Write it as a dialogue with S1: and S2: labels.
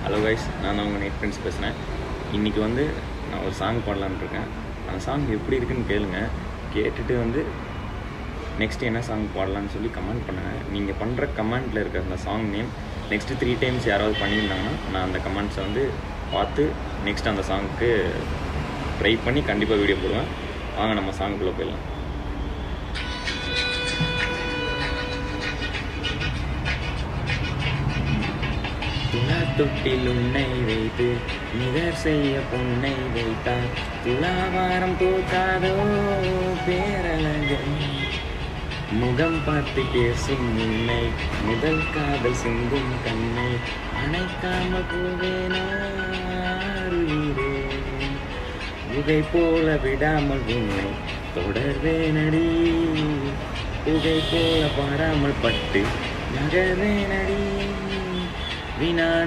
S1: Hello guys, நான் தான் உங்கள் நைட் ஃப்ரெண்ட்ஸ் பேசுகிறேன். இன்றைக்கி வந்து நான் ஒரு சாங் பாடலான்னு இருக்கேன். அந்த சாங் எப்படி இருக்குன்னு கேளுங்க. கேட்டுட்டு வந்து நெக்ஸ்ட் என்ன சாங் பாடலான்னு சொல்லி கமெண்ட் பண்ணுங்கள். நீங்கள் பண்ணுற கமெண்ட்டில் இருக்க அந்த சாங் நேம் நெக்ஸ்ட்டு 3 டைம்ஸ் யாராவது பண்ணியிருந்தாங்கன்னா நான் அந்த கமெண்ட்ஸை வந்து பார்த்து நெக்ஸ்ட் அந்த சாங்க்கு ட்ரை பண்ணி கண்டிப்பாக வீடியோ போடுவேன். வாங்க நம்ம சாங்குக்குள்ளே போயிடலாம். தொட்டில் உன்னை வைத்து நிகர் செய்ய பொன்னை வைத்தார். துலாவாரம் தோற்காதோ பேரழகன், முகம் பார்த்து பேசும் உன்னை, முதல் காதல் சிந்தும் கண்ணை அணைக்காம போவேனோ உயிரே. புகை போல விடாமல் உன்னை தொடர்வேனடி, புகை போல பாராமல் பட்டு நகர்வேனடி. வினா